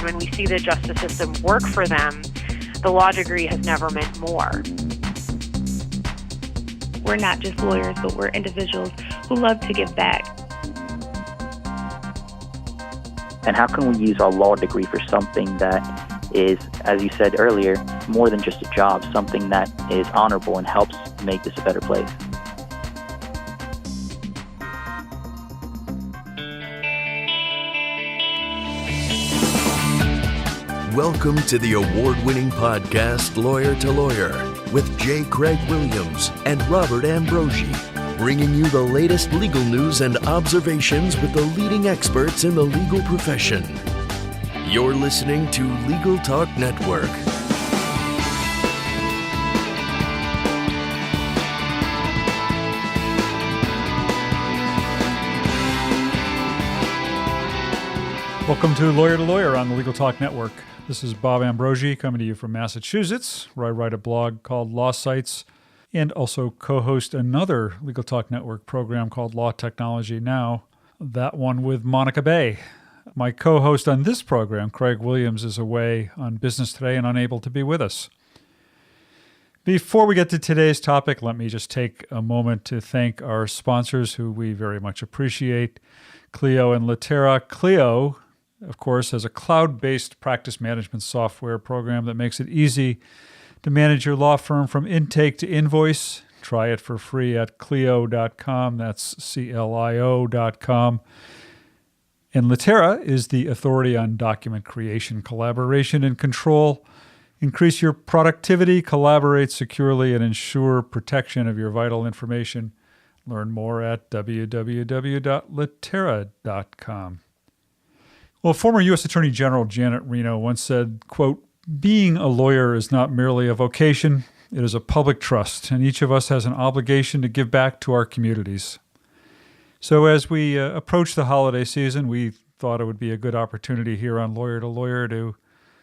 And when we see the justice system work for them, the law degree has never meant more. We're not just lawyers, but we're individuals who love to give back. And how can we use our law degree for something that is, as you said earlier, more than just a job, something that is honorable and helps make this a better place? Welcome to the award-winning podcast, Lawyer to Lawyer, with J. Craig Williams and Robert Ambrogi, bringing you the latest legal news and observations with the leading experts in the legal profession. You're listening to Legal Talk Network. Welcome to Lawyer on the Legal Talk Network. This is Bob Ambrogi coming to you from Massachusetts, where I write a blog called Law Sites and also co-host another Legal Talk Network program called Law Technology Now, that one with Monica Bay. My co-host on this program, Craig Williams, is away on business today and unable to be with us. Before we get to today's topic, let me just take a moment to thank our sponsors who we very much appreciate, Clio and Litera. Clio, of course, has a cloud-based practice management software program that makes it easy to manage your law firm from intake to invoice. Try it for free at Clio.com. That's CLIO.com. And Litera is the authority on document creation, collaboration, and control. Increase your productivity, collaborate securely, and ensure protection of your vital information. Learn more at www.litera.com. Well, former U.S. Attorney General Janet Reno once said, quote, "Being a lawyer is not merely a vocation, it is a public trust, and each of us has an obligation to give back to our communities." So as we approach the holiday season, we thought it would be a good opportunity here on Lawyer to Lawyer to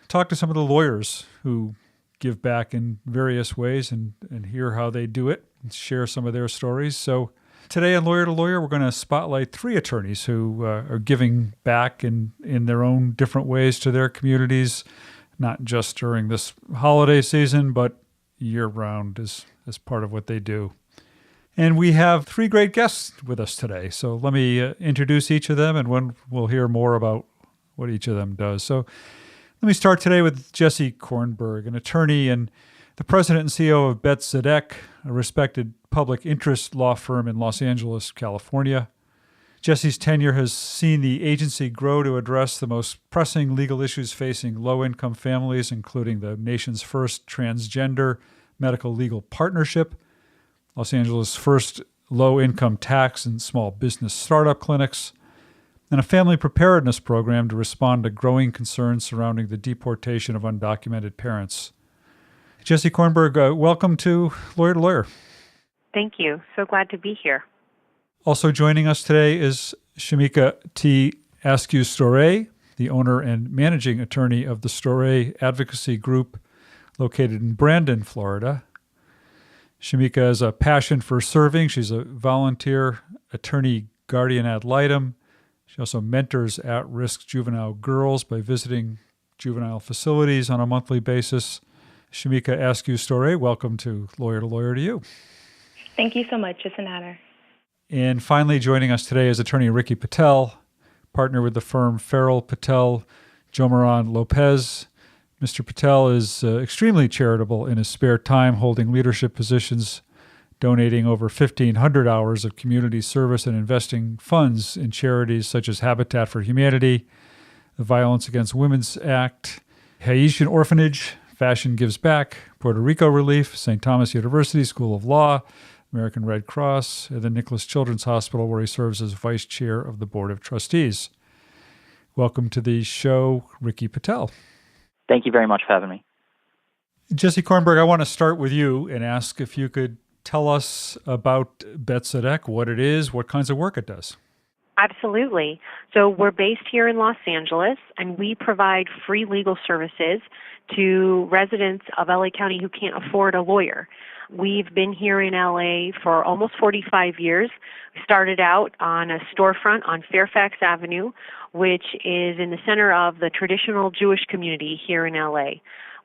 talk to some of the lawyers who give back in various ways and hear how they do it and share some of their stories. So today on Lawyer to Lawyer, we're going to spotlight three attorneys who are giving back in their own different ways to their communities, not just during this holiday season, but year-round as part of what they do. And we have three great guests with us today. So let me introduce each of them, and we'll hear more about what each of them does. So let me start today with Jessie Kornberg, an attorney and the president and CEO of Bet Tzedek, a respected public interest law firm in Los Angeles, California. Jessie's tenure has seen the agency grow to address the most pressing legal issues facing low-income families, including the nation's first transgender medical legal partnership, Los Angeles' first low-income tax and small business startup clinics, and a family preparedness program to respond to growing concerns surrounding the deportation of undocumented parents. Jessie Kornberg, welcome to Lawyer. Thank you. So glad to be here. Also joining us today is Shamika T. Askew-Storay, the owner and managing attorney of the Storay Advocacy Group located in Brandon, Florida. Shamika has a passion for serving. She's a volunteer attorney guardian ad litem. She also mentors at-risk juvenile girls by visiting juvenile facilities on a monthly basis. Shamika Askew-Storay, welcome to Lawyer to you. Thank you so much. It's an honor. And finally joining us today is attorney Ricky Patel, partner with the firm Farrell Patel Jomarron Lopez. Mr. Patel is extremely charitable in his spare time, holding leadership positions, donating over 1,500 hours of community service and investing funds in charities such as Habitat for Humanity, the Violence Against Women's Act, Haitian Orphanage, Fashion Gives Back, Puerto Rico Relief, St. Thomas University School of Law, American Red Cross, and the Nicholas Children's Hospital, where he serves as vice chair of the Board of Trustees. Welcome to the show, Ricky Patel. Thank you very much for having me. Jessie Kornberg, I want to start with you and ask if you could tell us about Bet Tzedek, what it is, what kinds of work it does. Absolutely. So we're based here in Los Angeles, and we provide free legal services to residents of LA County who can't afford a lawyer. We've been here in LA for almost 45 years. We started out on a storefront on Fairfax Avenue, which is in the center of the traditional Jewish community here in LA.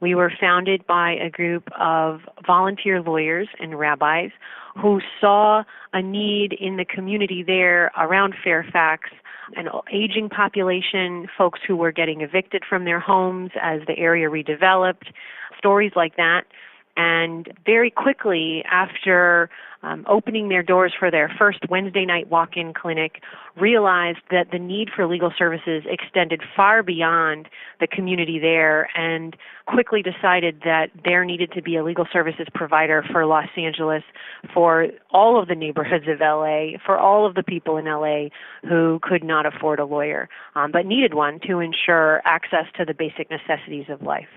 We were founded by a group of volunteer lawyers and rabbis who saw a need in the community there around Fairfax, an aging population, folks who were getting evicted from their homes as the area redeveloped, stories like that. And very quickly, after opening their doors for their first Wednesday night walk-in clinic, realized that the need for legal services extended far beyond the community there, and quickly decided that there needed to be a legal services provider for Los Angeles, for all of the neighborhoods of LA, for all of the people in LA who could not afford a lawyer, but needed one to ensure access to the basic necessities of life.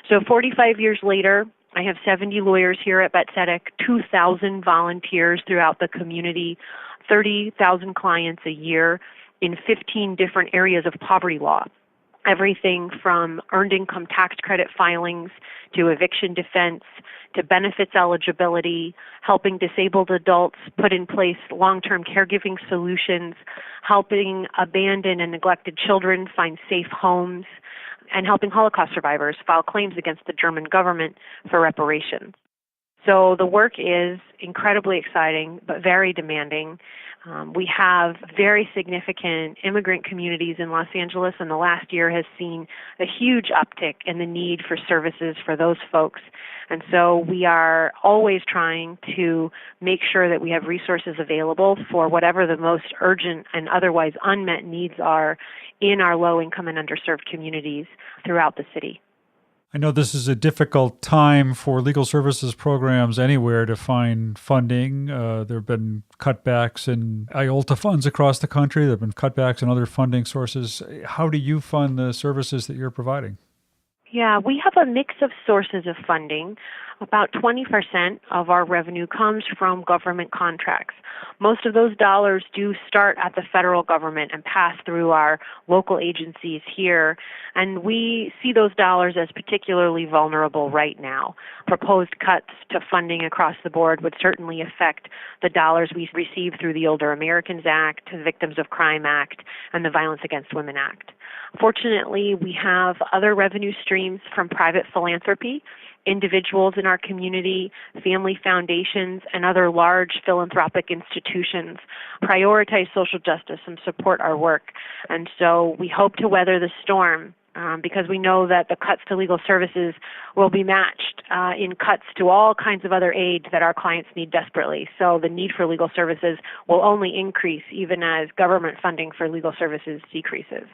So 45 years later, I have 70 lawyers here at Bet Tzedek, 2,000 volunteers throughout the community, 30,000 clients a year in 15 different areas of poverty law. Everything from earned income tax credit filings to eviction defense to benefits eligibility, helping disabled adults put in place long-term caregiving solutions, helping abandoned and neglected children find safe homes, and helping Holocaust survivors file claims against the German government for reparations. So the work is incredibly exciting, but very demanding. We have very significant immigrant communities in Los Angeles, and the last year has seen a huge uptick in the need for services for those folks. And so we are always trying to make sure that we have resources available for whatever the most urgent and otherwise unmet needs are in our low-income and underserved communities throughout the city. I know this is a difficult time for legal services programs anywhere to find funding. There have been cutbacks in IOLTA funds across the country. There have been cutbacks in other funding sources. How do you fund the services that you're providing? Yeah, we have a mix of sources of funding. About 20% of our revenue comes from government contracts. Most of those dollars do start at the federal government and pass through our local agencies here, and we see those dollars as particularly vulnerable right now. Proposed cuts to funding across the board would certainly affect the dollars we receive through the Older Americans Act, the Victims of Crime Act, and the Violence Against Women Act. Fortunately, we have other revenue streams from private philanthropy, individuals in our community, family foundations, and other large philanthropic institutions prioritize social justice and support our work. And so we hope to weather the storm because we know that the cuts to legal services will be matched in cuts to all kinds of other aid that our clients need desperately. So the need for legal services will only increase even as government funding for legal services decreases.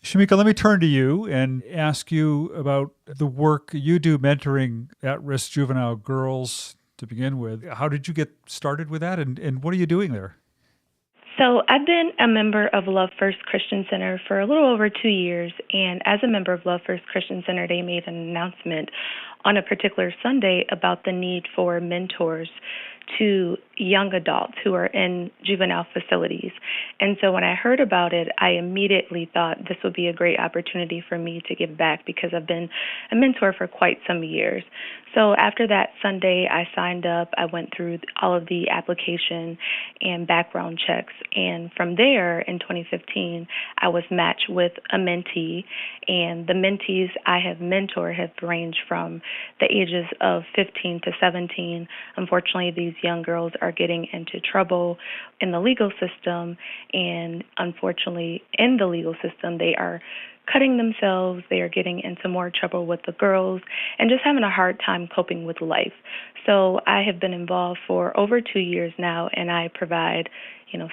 Shamika, let me turn to you and ask you about the work you do mentoring at-risk juvenile girls to begin with. How did you get started with that, and what are you doing there? So I've been a member of Love First Christian Center for a little over 2 years, and as a member of Love First Christian Center, they made an announcement on a particular Sunday about the need for mentors to young adults who are in juvenile facilities. And so when I heard about it, I immediately thought this would be a great opportunity for me to give back because I've been a mentor for quite some years. So after that Sunday, I signed up. I went through all of the application and background checks. And from there, in 2015, I was matched with a mentee. And the mentees I have mentored have ranged from the ages of 15 to 17. Unfortunately, these young girls are getting into trouble in the legal system. And unfortunately, in the legal system, they are cutting themselves, they are getting into more trouble with the girls, and just having a hard time coping with life. So I have been involved for over 2 years now, and I provide,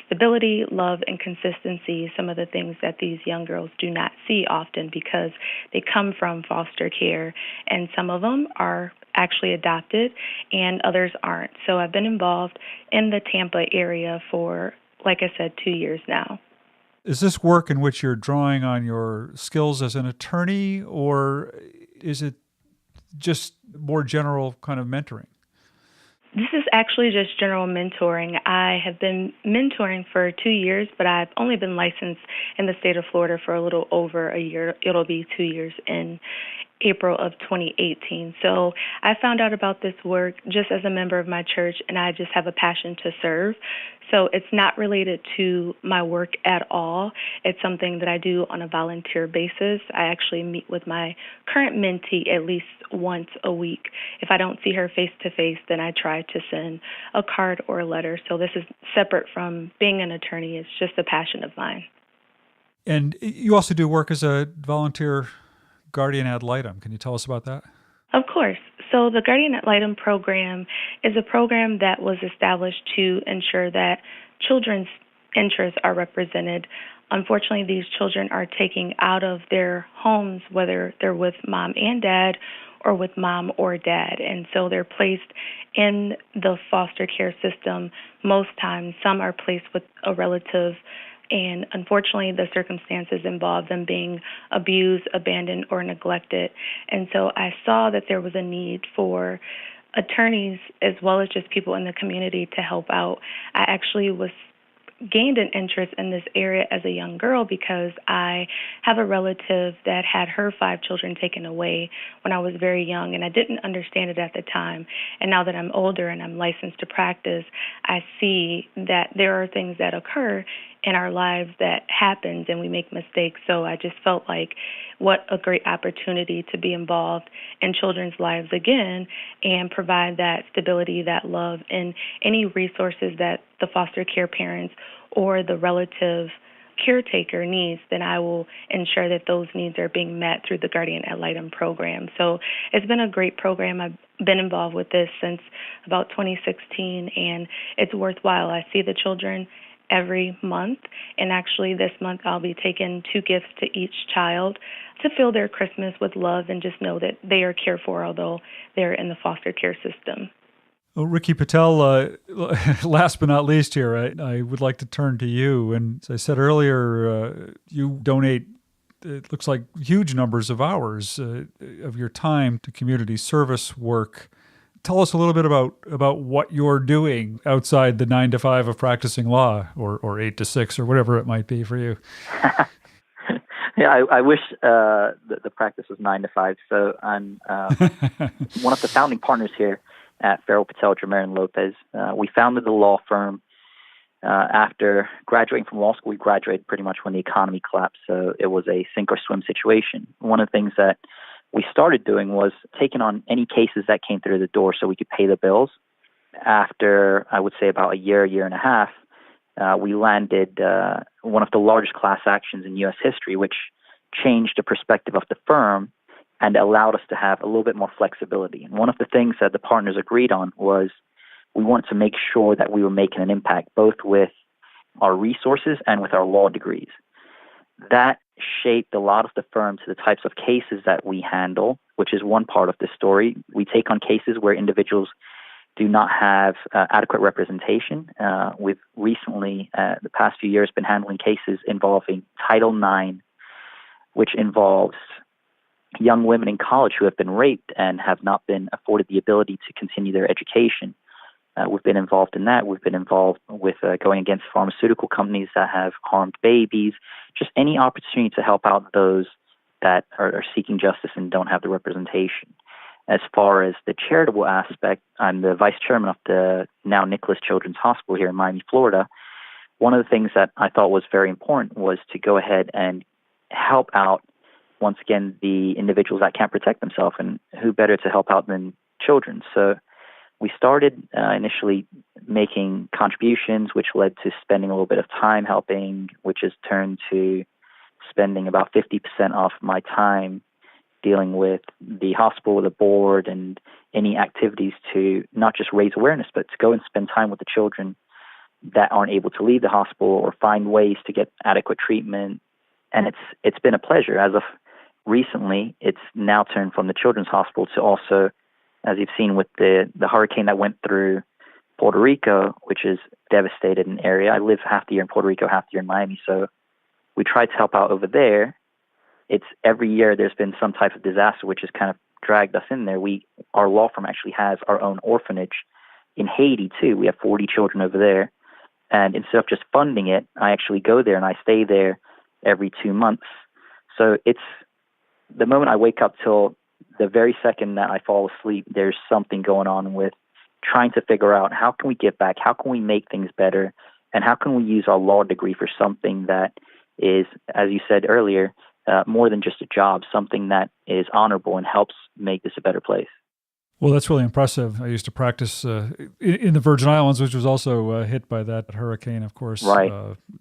stability, love, and consistency, some of the things that these young girls do not see often because they come from foster care, and some of them are actually adopted, and others aren't. So I've been involved in the Tampa area for, like I said, 2 years now. Is this work in which you're drawing on your skills as an attorney, or is it just more general kind of mentoring? This is actually just general mentoring. I have been mentoring for 2 years, but I've only been licensed in the state of Florida for a little over a year. It'll be 2 years in. April of 2018. So I found out about this work just as a member of my church, and I just have a passion to serve. So it's not related to my work at all. It's something that I do on a volunteer basis. I actually meet with my current mentee at least once a week. If I don't see her face to face, then I try to send a card or a letter. So this is separate from being an attorney. It's just a passion of mine. And you also do work as a volunteer guardian ad litem. Can you tell us about that? Of course. So the Guardian Ad Litem program is a program that was established to ensure that children's interests are represented. Unfortunately, these children are taken out of their homes, whether they're with mom and dad or with mom or dad. And so they're placed in the foster care system most times. Some are placed with a relative, and unfortunately, the circumstances involve them being abused, abandoned, or neglected. And so I saw that there was a need for attorneys as well as just people in the community to help out. I actually gained an interest in this area as a young girl because I have a relative that had her 5 children taken away when I was very young, and I didn't understand it at the time. And now that I'm older and I'm licensed to practice, I see that there are things that occur in our lives that happens and we make mistakes. So I just felt like what a great opportunity to be involved in children's lives again and provide that stability, that love, and any resources that the foster care parents or the relative caretaker needs, then I will ensure that those needs are being met through the Guardian Ad Litem program. So it's been a great program. I've been involved with this since about 2016, and it's worthwhile. I see the children every month, and actually this month I'll be taking 2 gifts to each child to fill their Christmas with love and just know that they are cared for although they're in the foster care system. Well, Ricky Patel, last but not least here, I would like to turn to you. And as I said earlier, you donate, it looks like, huge numbers of hours of your time to community service work. Tell us a little bit about what you're doing outside the 9 to 5 of practicing law, or 8 to 6, or whatever it might be for you. Yeah, I wish the practice was 9 to 5. So I'm one of the founding partners here at Farrell Patel Jomarron Lopez. We founded the law firm after graduating from law school. We graduated pretty much when the economy collapsed, so it was a sink or swim situation. One of the things that we started doing was taking on any cases that came through the door so we could pay the bills. After, I would say, about a year and a half, we landed one of the largest class actions in U.S. history, which changed the perspective of the firm and allowed us to have a little bit more flexibility. And one of the things that the partners agreed on was we wanted to make sure that we were making an impact, both with our resources and with our law degrees. That shaped a lot of the firm to the types of cases that we handle, which is one part of the story. We take on cases where individuals do not have adequate representation. We've recently, the past few years, been handling cases involving Title IX, which involves young women in college who have been raped and have not been afforded the ability to continue their education. We've been involved in that. We've been involved with going against pharmaceutical companies that have harmed babies, just any opportunity to help out those that are seeking justice and don't have the representation. As far as the charitable aspect, I'm the vice chairman of the now Nicholas Children's Hospital here in Miami, Florida. One of the things that I thought was very important was to go ahead and help out, once again, the individuals that can't protect themselves, and who better to help out than children. So we started initially making contributions, which led to spending a little bit of time helping, which has turned to spending about 50% off my time dealing with the hospital, the board, and any activities to not just raise awareness, but to go and spend time with the children that aren't able to leave the hospital or find ways to get adequate treatment. And it's been a pleasure. As of recently, it's now turned from the Children's Hospital to also, as you've seen with the hurricane that went through Puerto Rico, which is devastated an area. I live half the year in Puerto Rico, half the year in Miami, so we try to help out over there. It's every year there's been some type of disaster which has kind of dragged us in there. Our law firm actually has our own orphanage in Haiti too. We have 40 children over there, and instead of just funding it, I actually go there and I stay there every 2 months. So it's the moment I wake up till the very second that I fall asleep, there's something going on with trying to figure out how can we give back, how can we make things better, and how can we use our law degree for something that is, as you said earlier, more than just a job, something that is honorable and helps make this a better place. Well, that's really impressive. I used to practice in the Virgin Islands, which was also hit by that hurricane, of course. Right.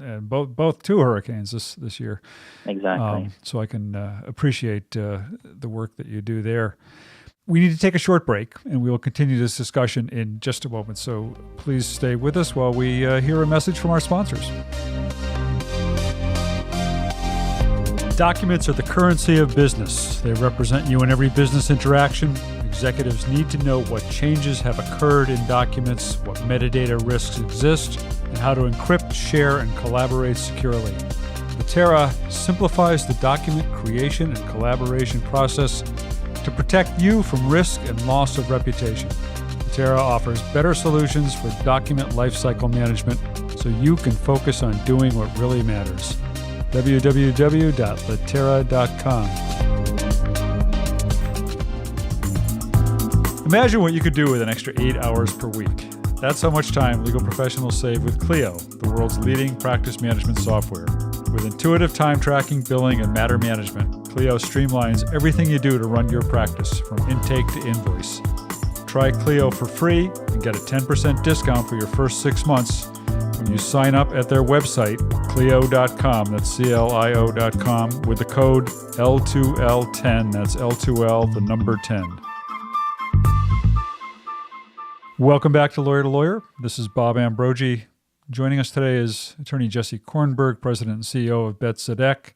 And both two hurricanes this year. Exactly. So I can appreciate the work that you do there. We need to take a short break, and we will continue this discussion in just a moment. So please stay with us while we hear a message from our sponsors. Documents are the currency of business. They represent you in every business interaction. Executives need to know what changes have occurred in documents, what metadata risks exist, and how to encrypt, share, and collaborate securely. Latera simplifies the document creation and collaboration process to protect you from risk and loss of reputation. Latera offers better solutions for document lifecycle management so you can focus on doing what really matters. www.latera.com. Imagine what you could do with an extra 8 hours per week. That's how much time legal professionals save with Clio, the world's leading practice management software. With intuitive time tracking, billing, and matter management, Clio streamlines everything you do to run your practice, from intake to invoice. Try Clio for free and get a 10% discount for your first 6 months when you sign up at their website, Clio.com, that's CLIO.com, with the code L2L10, that's L2L, the number 10. Welcome back to Lawyer. This is Bob Ambrogi. Joining us today is attorney Jessie Kornberg, president and CEO of Bet Tzedek,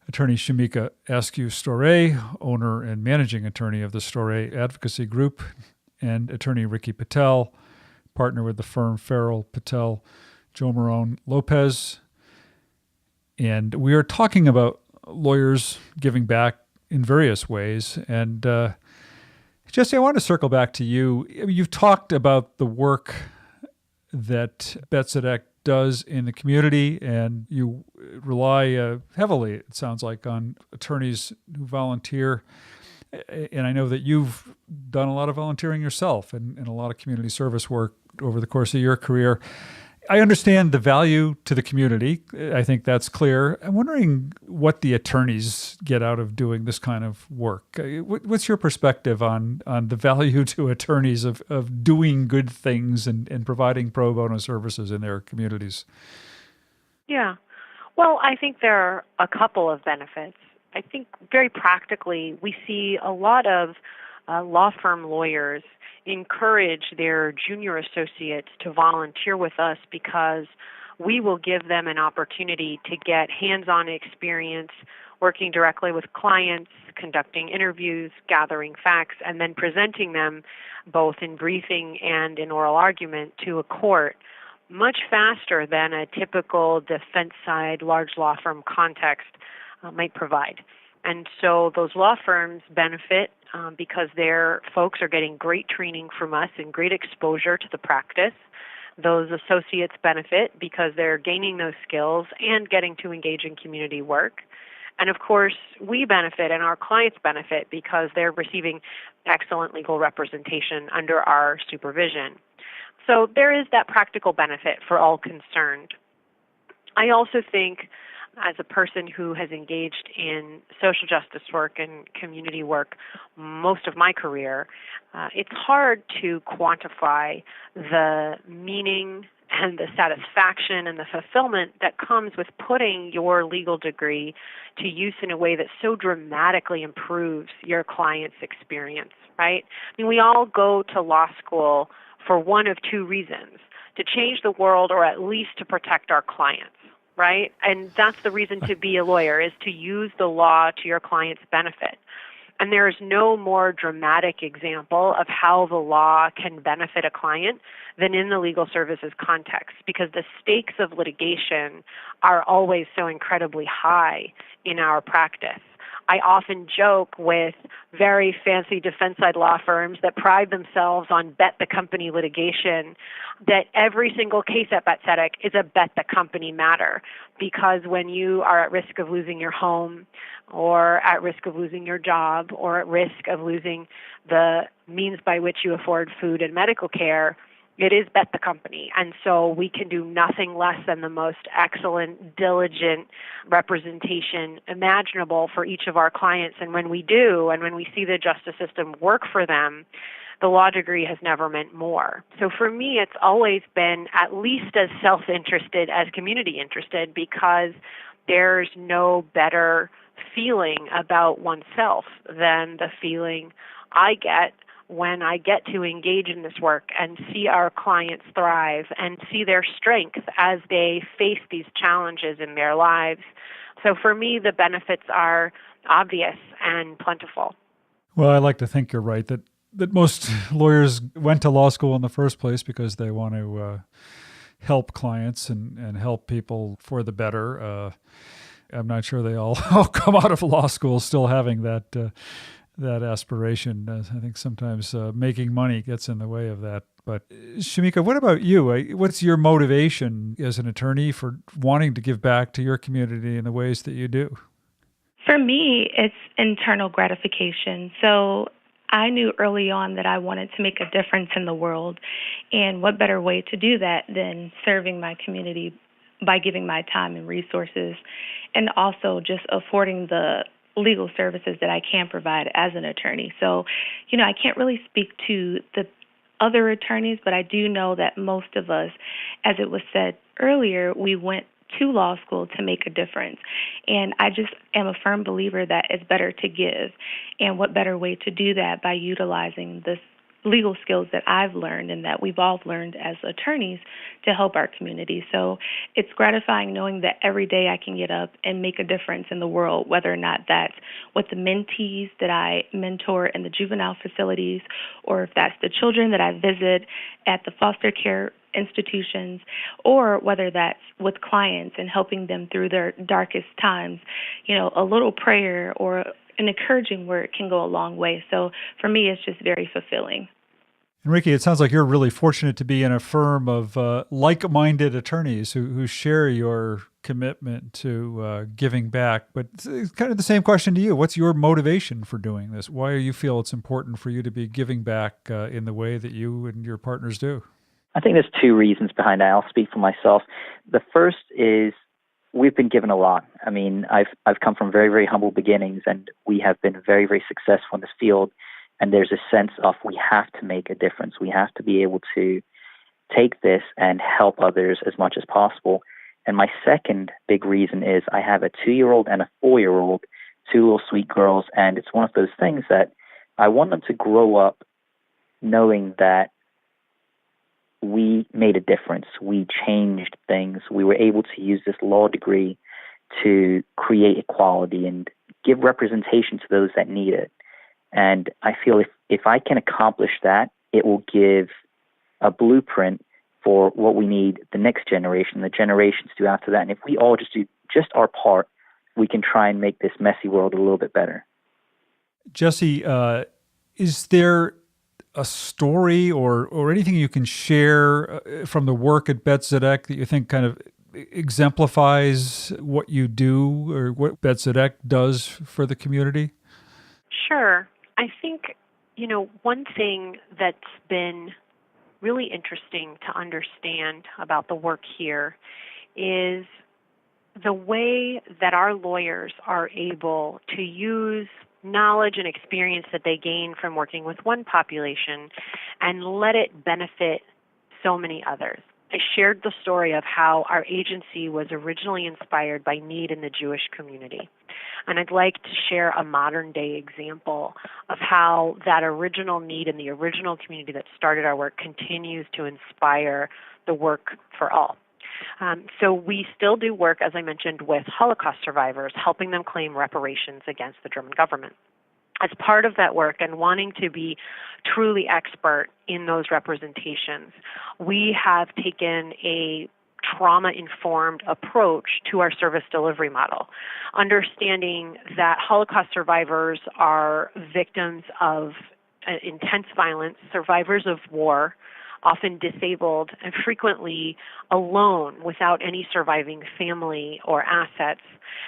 attorney Shamika Askew-Storay, owner and managing attorney of the Storay Advocacy Group, and attorney Ricky Patel, partner with the firm Farrell Patel Jomarron Lopez. And we are talking about lawyers giving back in various ways. And Jessie, I want to circle back to you. You've talked about the work that Bet Tzedek does in the community, and you rely heavily, it sounds like, on attorneys who volunteer. And I know that you've done a lot of volunteering yourself and a lot of community service work over the course of your career. I understand the value to the community. I think that's clear. I'm wondering what the attorneys get out of doing this kind of work. What's your perspective on the value to attorneys of doing good things and providing pro bono services in their communities? Yeah. Well, I think there are a couple of benefits. I think very practically, we see a lot of law firm lawyers encourage their junior associates to volunteer with us because we will give them an opportunity to get hands-on experience working directly with clients, conducting interviews, gathering facts, and then presenting them both in briefing and in oral argument to a court much faster than a typical defense side large law firm context might provide. And so those law firms benefit because their folks are getting great training from us and great exposure to the practice. Those associates benefit because they're gaining those skills and getting to engage in community work. And of course, we benefit and our clients benefit because they're receiving excellent legal representation under our supervision. So there is that practical benefit for all concerned. I also think, as a person who has engaged in social justice work and community work most of my career, it's hard to quantify the meaning and the satisfaction and the fulfillment that comes with putting your legal degree to use in a way that so dramatically improves your client's experience, right? I mean, we all go to law school for one of two reasons: to change the world or at least to protect our clients. Right? And that's the reason to be a lawyer, is to use the law to your client's benefit. And there is no more dramatic example of how the law can benefit a client than in the legal services context, because the stakes of litigation are always so incredibly high in our practice. I often joke with very fancy defense side law firms that pride themselves on bet the company litigation that every single case at Bet Tzedek is a bet the company matter, because when you are at risk of losing your home or at risk of losing your job or at risk of losing the means by which you afford food and medical care, it is bet the company. And so we can do nothing less than the most excellent, diligent representation imaginable for each of our clients. And when we do, and when we see the justice system work for them, the law degree has never meant more. So for me, it's always been at least as self-interested as community interested, because there's no better feeling about oneself than the feeling I get when I get to engage in this work and see our clients thrive and see their strength as they face these challenges in their lives. So for me, the benefits are obvious and plentiful. Well, I like to think you're right, that most lawyers went to law school in the first place because they want to help clients and help people for the better. I'm not sure they all come out of law school still having that aspiration. I think sometimes making money gets in the way of that. But Shamika, what about you? What's your motivation as an attorney for wanting to give back to your community in the ways that you do? For me, it's internal gratification. So I knew early on that I wanted to make a difference in the world. And what better way to do that than serving my community by giving my time and resources, and also just affording the legal services that I can provide as an attorney. So, I can't really speak to the other attorneys, but I do know that most of us, as it was said earlier, we went to law school to make a difference. And I just am a firm believer that it's better to give. And what better way to do that by utilizing this legal skills that I've learned and that we've all learned as attorneys to help our community. So it's gratifying knowing that every day I can get up and make a difference in the world, whether or not that's with the mentees that I mentor in the juvenile facilities, or if that's the children that I visit at the foster care institutions, or whether that's with clients and helping them through their darkest times. A little prayer or an encouraging word can go a long way. So for me, it's just very fulfilling. And Ricky, it sounds like you're really fortunate to be in a firm of like-minded attorneys who share your commitment to giving back. But it's kind of the same question to you. What's your motivation for doing this? Why do you feel it's important for you to be giving back in the way that you and your partners do? I think there's two reasons behind that. I'll speak for myself. The first is we've been given a lot. I mean, I've come from very, very humble beginnings, and we have been very, very successful in this field. And there's a sense of we have to make a difference. We have to be able to take this and help others as much as possible. And my second big reason is I have a 2-year-old and a 4-year-old, two little sweet girls, and it's one of those things that I want them to grow up knowing that we made a difference. We changed things. We were able to use this law degree to create equality and give representation to those that need it. And I feel if I can accomplish that, it will give a blueprint for what we need the next generation, the generations to do after that. And if we all just do just our part, we can try and make this messy world a little bit better. Jessie, is there a story or anything you can share from the work at Bet Tzedek that you think kind of exemplifies what you do or what Bet Tzedek does for the community? Sure. I think, one thing that's been really interesting to understand about the work here is the way that our lawyers are able to use knowledge and experience that they gain from working with one population and let it benefit so many others. I shared the story of how our agency was originally inspired by need in the Jewish community. And I'd like to share a modern-day example of how that original need in the original community that started our work continues to inspire the work for all. So we still do work, as I mentioned, with Holocaust survivors, helping them claim reparations against the German government. As part of that work and wanting to be truly expert in those representations, we have taken a trauma-informed approach to our service delivery model, understanding that Holocaust survivors are victims of intense violence, survivors of war, often disabled, and frequently alone without any surviving family or assets.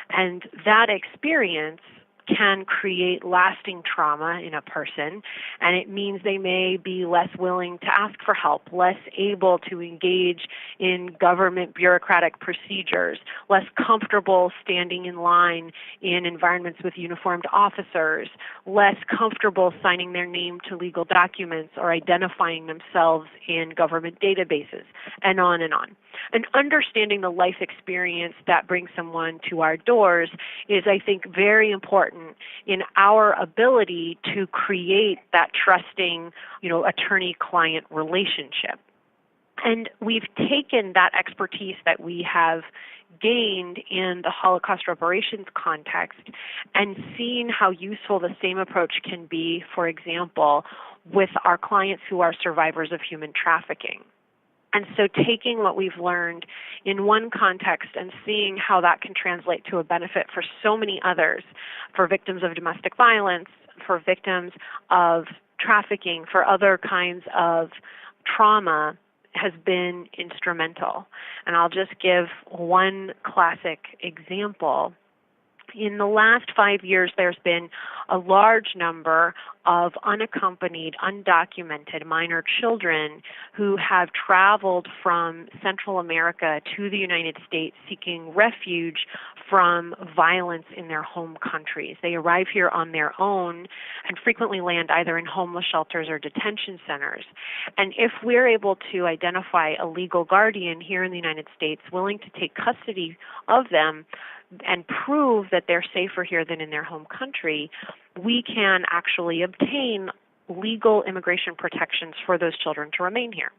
And that experience can create lasting trauma in a person, and it means they may be less willing to ask for help, less able to engage in government bureaucratic procedures, less comfortable standing in line in environments with uniformed officers, less comfortable signing their name to legal documents or identifying themselves in government databases, and on and on. And understanding the life experience that brings someone to our doors is, I think, very important in our ability to create that trusting, attorney-client relationship. And we've taken that expertise that we have gained in the Holocaust reparations context and seen how useful the same approach can be, for example, with our clients who are survivors of human trafficking. And so taking what we've learned in one context and seeing how that can translate to a benefit for so many others, for victims of domestic violence, for victims of trafficking, for other kinds of trauma, has been instrumental. And I'll just give one classic example. In the last 5 years, there's been a large number of unaccompanied, undocumented minor children who have traveled from Central America to the United States seeking refuge from violence in their home countries. They arrive here on their own and frequently land either in homeless shelters or detention centers. And if we're able to identify a legal guardian here in the United States willing to take custody of them and prove that they're safer here than in their home country, we can actually obtain legal immigration protections for those children to remain here.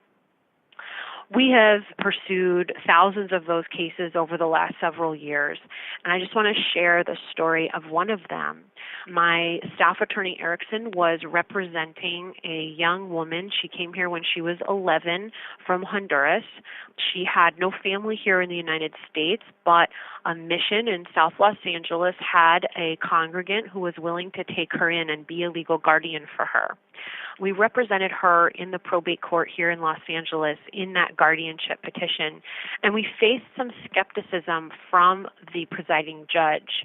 We have pursued thousands of those cases over the last several years, and I just want to share the story of one of them. My staff attorney, Erickson, was representing a young woman. She came here when she was 11 from Honduras. She had no family here in the United States, but a mission in South Los Angeles had a congregant who was willing to take her in and be a legal guardian for her. We represented her in the probate court here in Los Angeles in that guardianship petition, and we faced some skepticism from the presiding judge.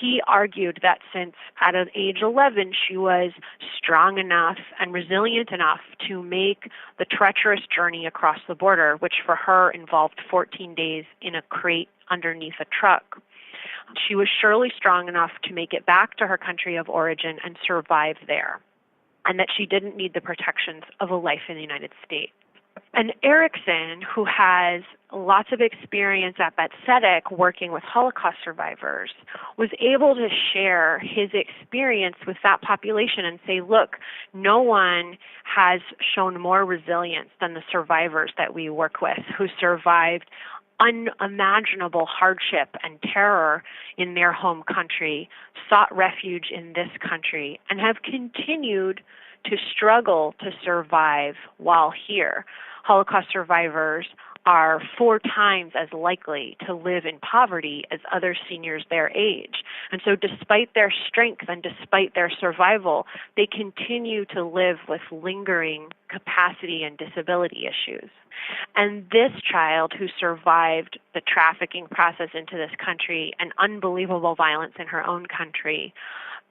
He argued that since at age 11 she was strong enough and resilient enough to make the treacherous journey across the border, which for her involved 14 days in a crate underneath a truck, she was surely strong enough to make it back to her country of origin and survive there, and that she didn't need the protections of a life in the United States. And Erickson, who has lots of experience at Bet Tzedek working with Holocaust survivors, was able to share his experience with that population and say, look, no one has shown more resilience than the survivors that we work with who survived unimaginable hardship and terror in their home country, sought refuge in this country, and have continued to struggle to survive while here. Holocaust survivors are 4 times as likely to live in poverty as other seniors their age. And so despite their strength and despite their survival, they continue to live with lingering capacity and disability issues. And this child who survived the trafficking process into this country and unbelievable violence in her own country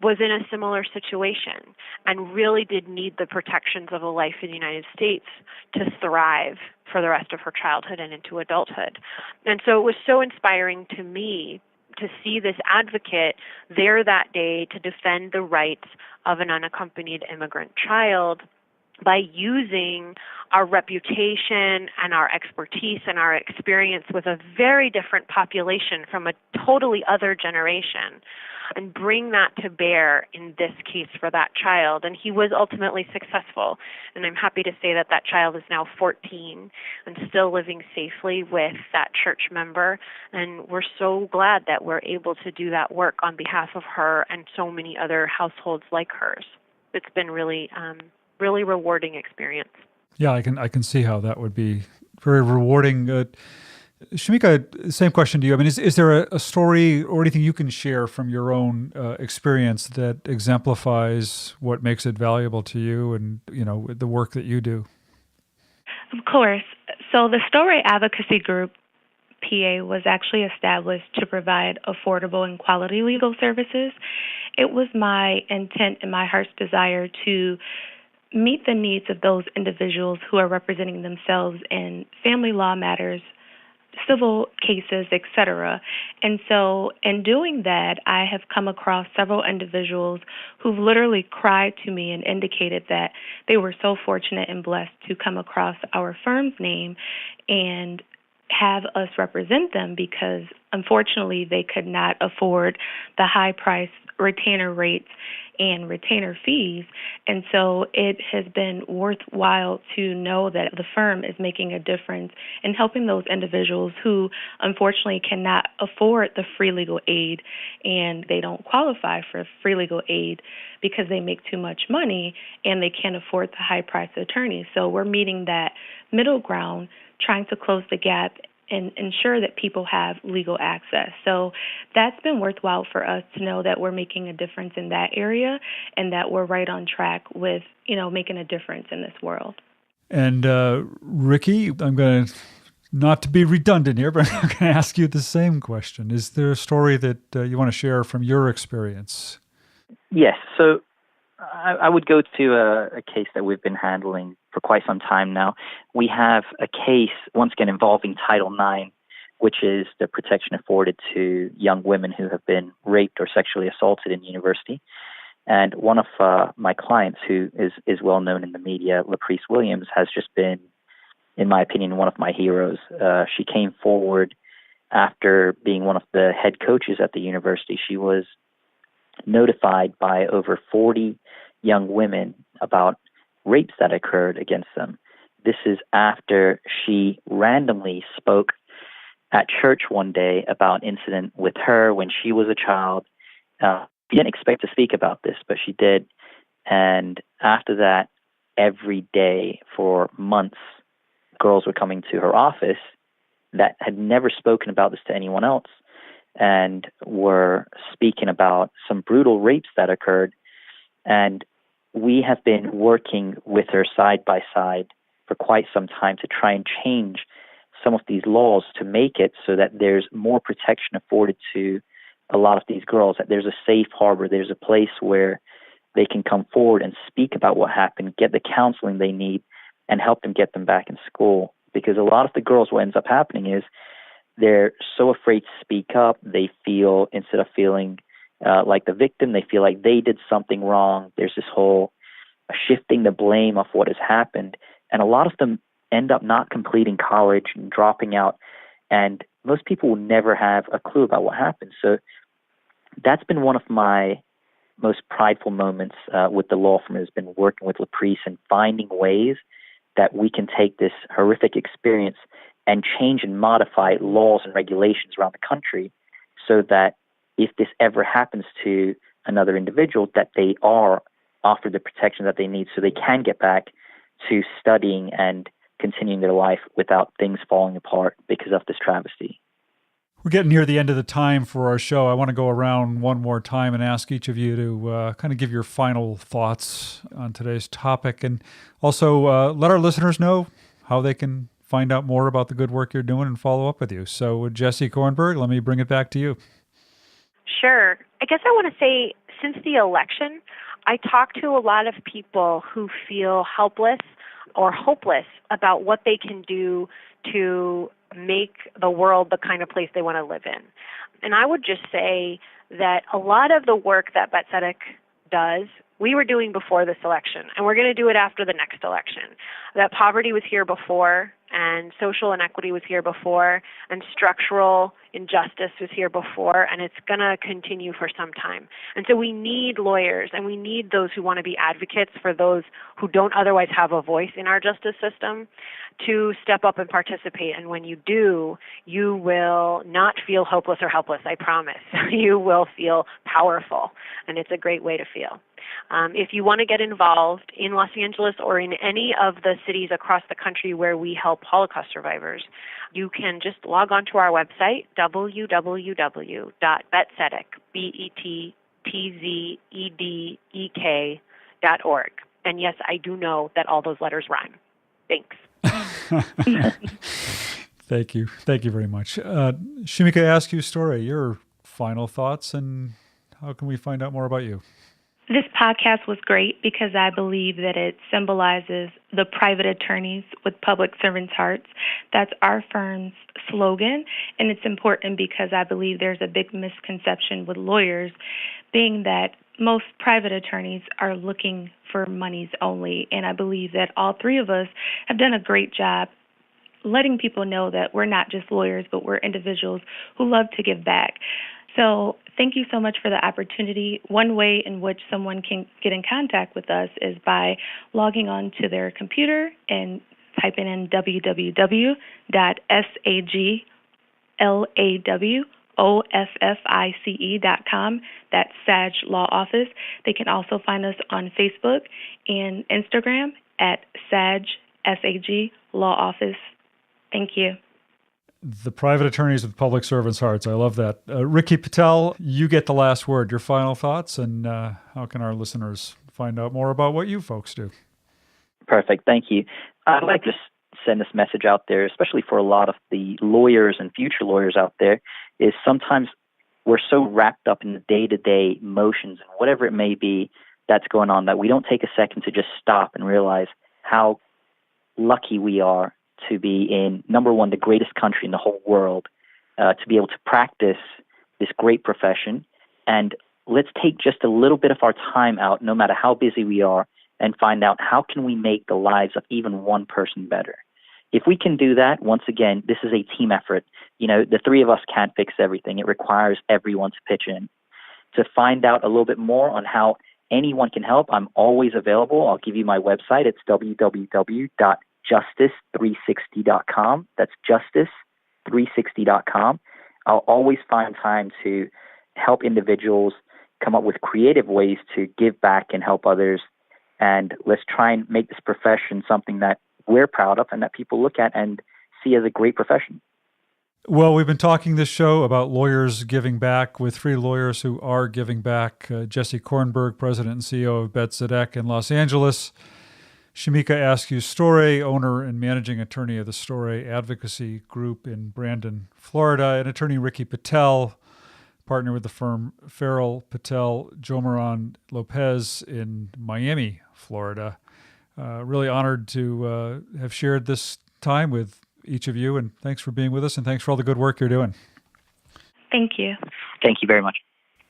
was in a similar situation and really did need the protections of a life in the United States to thrive for the rest of her childhood and into adulthood. And so it was so inspiring to me to see this advocate there that day to defend the rights of an unaccompanied immigrant child by using our reputation and our expertise and our experience with a very different population from a totally other generation, and bring that to bear in this case for that child. And he was ultimately successful. And I'm happy to say that that child is now 14 and still living safely with that church member. And we're so glad that we're able to do that work on behalf of her and so many other households like hers. It's been really rewarding experience. Yeah, I can see how that would be very rewarding. Shamika, same question to you. I mean, is there a story or anything you can share from your own experience that exemplifies what makes it valuable to you and, the work that you do? Of course. So the Storay Advocacy Group, PA, was actually established to provide affordable and quality legal services. It was my intent and my heart's desire to meet the needs of those individuals who are representing themselves in family law matters, civil cases, etc. And so in doing that, I have come across several individuals who've literally cried to me and indicated that they were so fortunate and blessed to come across our firm's name and have us represent them because, unfortunately, they could not afford the high price retainer rates and retainer fees. And so it has been worthwhile to know that the firm is making a difference in helping those individuals who unfortunately cannot afford the free legal aid, and they don't qualify for free legal aid because they make too much money and they can't afford the high price attorneys. So we're meeting that middle ground, trying to close the gap and ensure that people have legal access. So that's been worthwhile for us to know that we're making a difference in that area and that we're right on track with, making a difference in this world. And Ricky, I'm going to, not to be redundant here, but I'm going to ask you the same question. Is there a story that you want to share from your experience? Yes. So I would go to a case that we've been handling for quite some time now. We have a case, once again, involving Title IX, which is the protection afforded to young women who have been raped or sexually assaulted in university. And one of my clients, who is well known in the media, Laprice Williams, has just been, in my opinion, one of my heroes. She came forward after being one of the head coaches at the university. She was notified by over 40 young women about rapes that occurred against them. This is after she randomly spoke at church one day about an incident with her when she was a child. She didn't expect to speak about this, but she did. And after that, every day for months, girls were coming to her office that had never spoken about this to anyone else and were speaking about some brutal rapes that occurred. And we have been working with her side by side for quite some time to try and change some of these laws to make it so that there's more protection afforded to a lot of these girls, that there's a safe harbor, there's a place where they can come forward and speak about what happened, get the counseling they need, and help them get them back in school. Because a lot of the girls, what ends up happening is they're so afraid to speak up. They feel, instead of feeling like the victim, they feel like they did something wrong. There's this whole shifting the blame of what has happened. And a lot of them end up not completing college and dropping out. And most people will never have a clue about what happened. So that's been one of my most prideful moments with the law firm, has been working with Laprice and finding ways that we can take this horrific experience and change and modify laws and regulations around the country so that if this ever happens to another individual, that they are offered the protection that they need so they can get back to studying and continuing their life without things falling apart because of this travesty. We're getting near the end of the time for our show. I want to go around one more time and ask each of you to kind of give your final thoughts on today's topic, and also let our listeners know how they can find out more about the good work you're doing and follow up with you. So Jessie Kornberg, let me bring it back to you. Sure. I guess I want to say, since the election, I talk to a lot of people who feel helpless or hopeless about what they can do to make the world the kind of place they want to live in. And I would just say that a lot of the work that Bet Tzedek does, we were doing before this election, and we're going to do it after the next election. That poverty was here before, and social inequity was here before, and structural injustice was here before, and it's going to continue for some time. And so we need lawyers, and we need those who want to be advocates for those who don't otherwise have a voice in our justice system to step up and participate. And when you do, you will not feel hopeless or helpless, I promise. You will feel powerful, and it's a great way to feel. If you want to get involved in Los Angeles or in any of the cities across the country where we help Holocaust survivors, you can just log on to our website, www.bettzedek.org. And yes, I do know that all those letters rhyme. Thanks. Thank you. Thank you very much. Shamika, Askew-Storay, your final thoughts, and how can we find out more about you? This podcast was great because I believe that it symbolizes the private attorneys with public servants' hearts. That's our firm's slogan, and it's important because I believe there's a big misconception with lawyers, being that most private attorneys are looking for monies only, and I believe that all three of us have done a great job letting people know that we're not just lawyers, but we're individuals who love to give back. So thank you so much for the opportunity. One way in which someone can get in contact with us is by logging on to their computer and typing in www.saglaw.com. That's SAG Law Office. They can also find us on Facebook and Instagram at SAG Law Office. Thank you. The private attorneys with public servants' hearts. I love that. Ricky Patel, you get the last word. Your final thoughts, and how can our listeners find out more about what you folks do? Perfect. Thank you. I'd like to send this message out there, especially for a lot of the lawyers and future lawyers out there, is sometimes we're so wrapped up in the day-to-day motions and whatever it may be that's going on that we don't take a second to just stop and realize how lucky we are to be in, number one, the greatest country in the whole world, to be able to practice this great profession. And let's take just a little bit of our time out, no matter how busy we are, and find out how can we make the lives of even one person better. If we can do that, once again, this is a team effort. You know, the three of us can't fix everything. It requires everyone to pitch in. To find out a little bit more on how anyone can help, I'm always available. I'll give you my website. It's www.justice360.com. That's justice360.com. I'll always find time to help individuals come up with creative ways to give back and help others. And let's try and make this profession something that we're proud of and that people look at and see as a great profession. Well, we've been talking this show about lawyers giving back with three lawyers who are giving back. Jessie Kornberg, President and CEO of Bet Tzedek in Los Angeles. Shamika Askew-Storay, owner and managing attorney of the Storay Advocacy Group in Brandon, Florida, and attorney Ricky Patel, partner with the firm Farrell Patel Jomarron Lopez in Miami, Florida. Really honored to have shared this time with each of you, and thanks for being with us, and thanks for all the good work you're doing. Thank you. Thank you very much.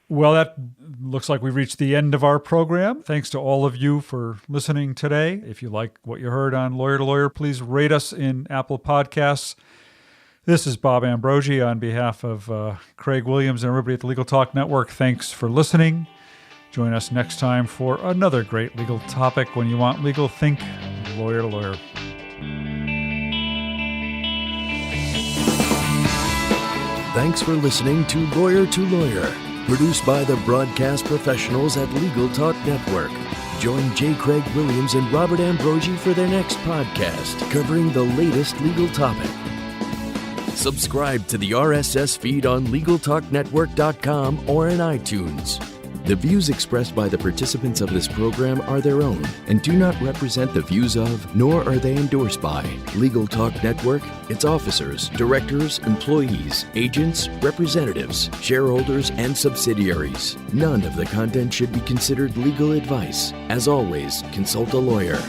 Well, that looks like we've reached the end of our program. Thanks to all of you for listening today. If you like what you heard on Lawyer to Lawyer, please rate us in Apple Podcasts. This is Bob Ambrogi on behalf of Craig Williams and everybody at the Legal Talk Network. Thanks for listening. Join us next time for another great legal topic. When you want legal, think Lawyer to Lawyer. Thanks for listening to Lawyer, produced by the broadcast professionals at Legal Talk Network. Join J. Craig Williams and Robert Ambrogi for their next podcast covering the latest legal topic. Subscribe to the RSS feed on LegalTalkNetwork.com or in iTunes. The views expressed by the participants of this program are their own and do not represent the views of, nor are they endorsed by, Legal Talk Network, its officers, directors, employees, agents, representatives, shareholders, and subsidiaries. None of the content should be considered legal advice. As always, consult a lawyer.